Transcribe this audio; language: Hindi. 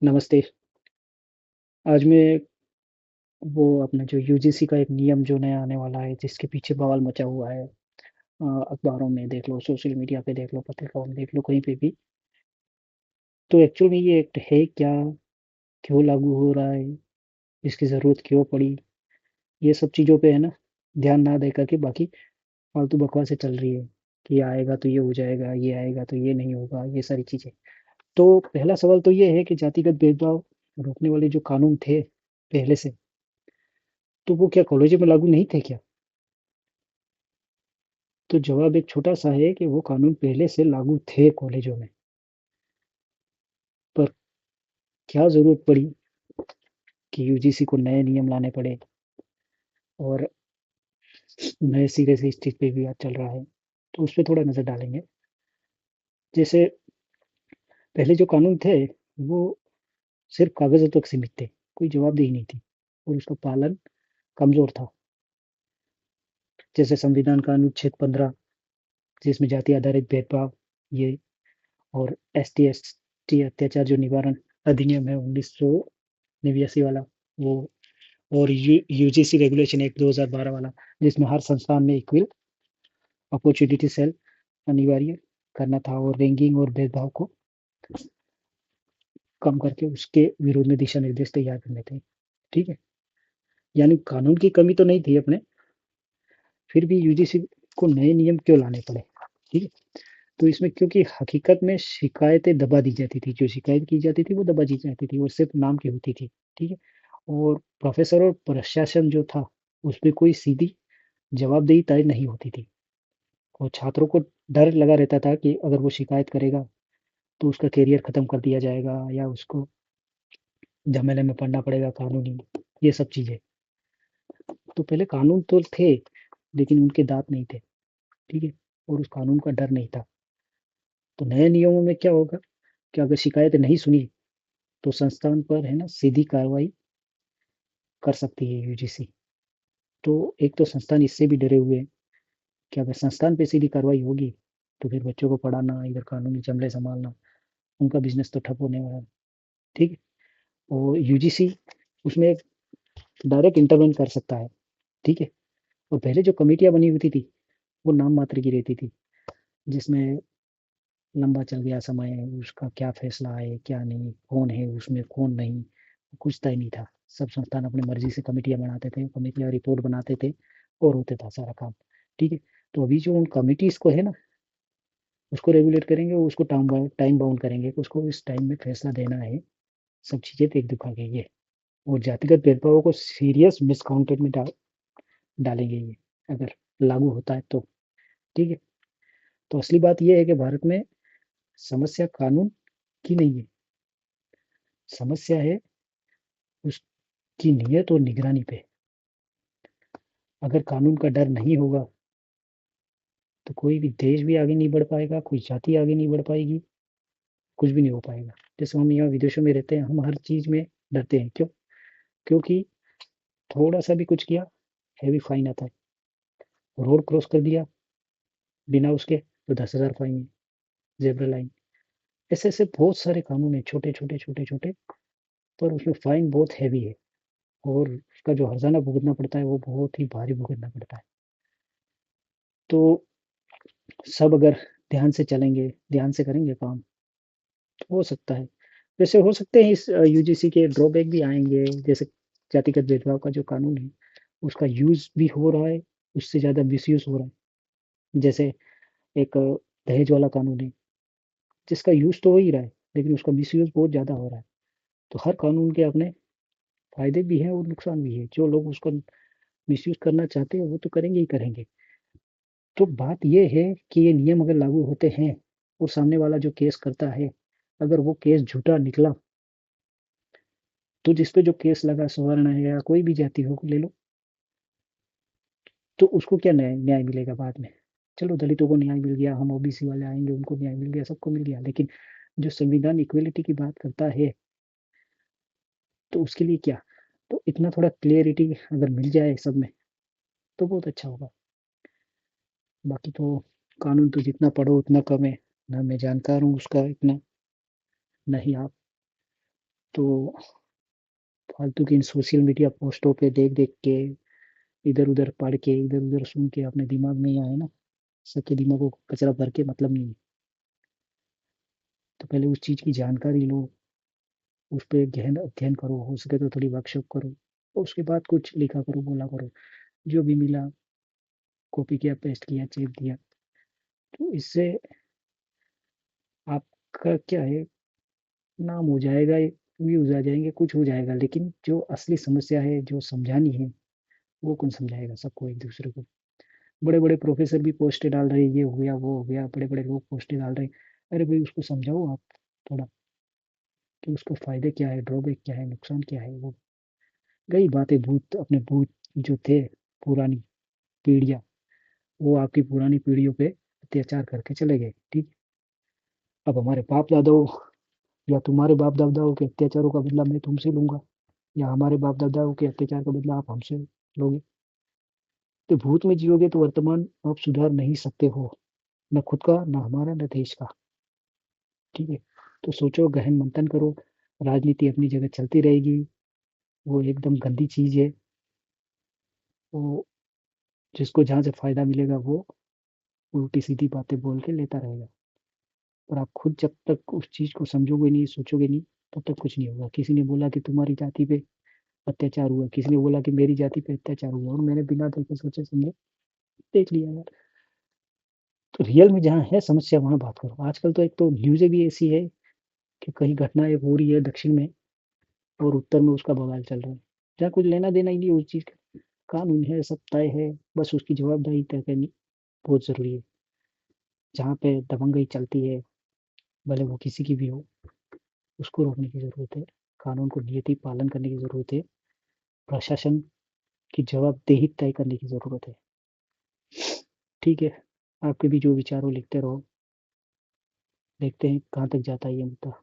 नमस्ते। आज मैं वो अपना जो यूजीसी का एक नियम जो नया आने वाला है, जिसके पीछे बवाल मचा हुआ है। अखबारों में देख लो, सोशल मीडिया पे देख लो, पत्रिकाओं में देख लो, कहीं पे भी। तो एक्चुअल में ये एक्ट है क्या? क्यों लागू हो रहा है? इसकी ज़रूरत क्यों पड़ी? ये सब चीज़ों पे है ना, ध्यान ना दे करके बाकी फालतू बकवासें चल रही है कि आएगा तो ये हो जाएगा, ये आएगा तो ये नहीं होगा, ये सारी चीज़ें। तो पहला सवाल तो ये है कि जातिगत भेदभाव रोकने वाले जो कानून थे पहले से, तो वो क्या कॉलेजों में लागू नहीं थे क्या? तो जवाब एक छोटा-सा है कि वो कानून पहले से लागू थे कॉलेजों में, पर क्या ज़रूरत पड़ी कि यूजीसी को नए नियम लाने पड़े और नए सिरे से इस चीज़ पे विवाद चल रहा है। तो उस पे थोड़ा नज़र डालेंगे। जैसे पहले जो कानून थे, वो सिर्फ़ कागज़ों तक सीमित थे, कोई जवाबदेही नहीं थी और उसका पालन कमज़ोर था। जैसे संविधान का अनुच्छेद 15, जिसमें जाति आधारित भेदभाव ये, और एसटी-एसटी अत्याचार जो निवारण अधिनियम है 1989 वाला, वो, और यूजीसी रेगुलेशन एक्ट 2012 वाला, जिसमें हर संस्थान में इक्वल अपॉर्चुनिटी सेल अनिवार्य करना था और रैंकिंग और भेदभाव को कम करके उसके विरोध में दिशा निर्देश तैयार करने थे। ठीक है, यानी कानून की कमी तो नहीं थी अपने, फिर भी यूजीसी को नए नियम क्यों लाने पड़े? ठीक है, तो इसमें क्योंकि हकीकत में शिकायतें दबा दी जाती थी, जो शिकायत की जाती थी वो दबा दी जाती थी, वो सिर्फ नाम की होती थी। ठीक है, और प्रोफेसर और प्रशासन जो था, उसमें कोई सीधी जवाबदेही तय नहीं होती थी और छात्रों को डर लगा रहता था कि अगर वो शिकायत करेगा तो उसका करियर खत्म कर दिया जाएगा या उसको झमेले में पड़ना पड़ेगा कानूनी, ये सब चीज़ें। तो पहले कानून तो थे, लेकिन उनके दाँत नहीं थे, ठीक है? और उस कानून का डर नहीं था। तो नए नियमों में क्या होगा कि अगर शिकायत नहीं सुनी, तो संस्थान पर है ना सीधी कार्रवाई कर सकती है यूजीसी। तो एक तो संस्थान इससे भी डरे हुए हैं कि अगर संस्थान पे सीधी कार्रवाई होगी, तो फिर बच्चों को पढ़ाना, इधर कानूनी झमेले सँभालना, उनका बिज़नेस तो ठप होने वाला है, ठीक है? और यूजीसी उसमें एक डायरेक्ट इंटरवेन कर सकता है, ठीक है? और पहले जो कमेटियाँ बनी होती थी, वो नाम मात्र की रहती थी, जिसमें लंबा चल गया समय, उसका क्या फैसला है, क्या नहीं, कौन है उसमें, कौन नहीं, कुछ तय नहीं था। सब संस्थान अपनी मर्ज़ी से कमेटियाँ बनाते थे, कमेटियाँ रिपोर्ट बनाते थे और होता था सारा काम, ठीक है? तो अभी जो उन कमिटीज़ को है ना, उसको रेगुलेट करेंगे, उसको टाइम बाउंड करेंगे कि उसको इस टाइम में फैसला देना है, सब चीज़ें देख दुखा के ये, और जातिगत भेदभावों को सीरियस मिसकाउंटेड में डालेंगे ये, अगर लागू होता है तो, ठीक है? तो असली बात ये है कि भारत में समस्या कानून की नहीं है, समस्या है उसकी नीयत और निगरानी पे। अगर कानून का डर नहीं होगा, तो कोई भी देश भी आगे नहीं बढ़ पाएगा, कोई जाति आगे नहीं बढ़ पाएगी, कुछ भी नहीं हो पाएगा। जैसे हम यहाँ विदेशों में रहते हैं, हम हर चीज़ में डरते हैं, क्यों? क्योंकि थोड़ा-सा भी कुछ किया, हेवी फाइन आता है। रोड क्रॉस कर दिया बिना उसके, तो 10,000 फाइन है, ज़ेब्रा लाइन। ऐसे-ऐसे बहुत सारे कानून हैं, छोटे-छोटे, छोटे-छोटे, पर उसमें फाइन बहुत हेवी है और उसका जो हर्जाना भुगतना पड़ता है, वो बहुत ही भारी भुगतना पड़ता है। तो सब अगर ध्यान से चलेंगे, ध्यान से करेंगे काम, तो हो सकता है। वैसे हो सकते हैं इस यूजीसी के ड्रॉबैक भी आएँगे, जैसे जातिगत भेदभाव का जो कानून है, उसका यूज़ भी हो रहा है, उससे ज़्यादा मिसयूज़ हो रहा है। जैसे एक दहेज वाला कानून है, जिसका यूज़ तो हो ही रहा है, लेकिन उसका मिसयूज़ बहुत ज़्यादा हो रहा है। तो हर कानून के अपने फ़ायदे भी हैं और नुकसान भी है। जो लोग उसका मिसयूज़ करना चाहते हैं, वो तो करेंगे ही करेंगे। तो बात ये है कि ये नियम अगर लागू होते हैं और सामने वाला जो केस करता है, अगर वो केस झूठा निकला, तो जिस पे जो केस लगा, सवर्ण है या कोई भी जाति हो, ले लो, तो उसको क्या न्याय न्याय मिलेगा बाद में? चलो दलितों को न्याय मिल गया, हम ओबीसी वाले आएँगे, उनको न्याय मिल गया, सबको मिल गया। लेकिन जो संविधान इक्वालिटी की बात करता है, तो उसके लिए क्या? तो इतना थोड़ा क्लैरिटी अगर मिल जाए सब में, तो बहुत अच्छा होगा। बाकी तो कानून तो जितना पढ़ो उतना कम है, ना मैं जानकार हूँ उसका इतना, ना ही आप। तो फालतू की इन सोशल मीडिया पोस्टों पे देख देख के, इधर उधर पढ़ के, इधर उधर सुन के अपने दिमाग में यहाँ है ना, सबके दिमागों को कचरा भर के मतलब नहीं है। तो पहले उस चीज़ की जानकारी लो, उस पर गहन अध्ययन करो, हो सके तो थोड़ी वर्कशॉप करो, और उसके बाद कुछ लिखा करो, बोला करो, जो भी मिला कॉपी किया, पेस्ट किया, चेप दिया। तो इससे आपका क्या है, नाम हो जाएगा, व्यूज आ जाएंगे, कुछ हो जाएगा, लेकिन जो असली समस्या है, जो समझानी है, वो कौन समझाएगा सबको, एक दूसरे को। बड़े बड़े प्रोफेसर भी पोस्टें डाल रहे हैं, ये हो गया वो हो गया, बड़े बड़े लोग पोस्टें डाल रहे हैं। अरे भाई उसको समझाओ आप थोड़ा, कि उसको फायदे क्या है, ड्रॉबैक क्या है, नुकसान क्या है। वो गई बातें, भूत अपने भूत जो थे, पुरानी पीढ़ियाँ, वो आपकी पुरानी पीढ़ियों पे अत्याचार करके चले गए, ठीक। अब हमारे बाप दादाओं या तुम्हारे बाप दादाओं के अत्याचारों का बदला मैं तुमसे लूंगा, या हमारे बाप दादाओं के अत्याचार का बदला आप हमसे लोगे। तो भूत में जियोगे तो वर्तमान आप सुधार नहीं सकते हो, न खुद का, न हमारा, न देश का, ठीक है। तो सोचो, गहन मंथन करो। राजनीति अपनी जगह चलती रहेगी, वो एकदम गंदी चीज है। वो जिसको जहाँ से फायदा मिलेगा वो उल्टी सीधी बातें बोल के लेता रहेगा। और आप खुद जब तक उस चीज को समझोगे नहीं, सोचोगे नहीं, तब तक कुछ नहीं होगा। किसी ने बोला कि तुम्हारी जाति पे अत्याचार हुआ, किसी ने बोला कि मेरी जाति पे अत्याचार हुआ, और मैंने बिना देखे सोचे समझे देख लिया यार। तो रियल में जहाँ है समस्या, वहां बात करो। आजकल तो एक तो न्यूज़ें भी ऐसी है कि कहीं घटना एक हो रही है दक्षिण में, और उत्तर में उसका बवाल चल रहा है, जहाँ कुछ लेना देना ही नहीं उस चीज का। कानून है, सब तय है, बस उसकी जवाबदारी तय करनी बहुत जरूरी है। जहाँ पे दबंगई चलती है, भले वो किसी की भी हो, उसको रोकने की जरूरत है। कानून को नियति पालन करने की जरूरत है। प्रशासन की जवाबदेही तय करने की जरूरत है। ठीक है, आपके भी जो विचार हो लिखते रहो, देखते हैं कहाँ तक जाता है ये मुद्दा।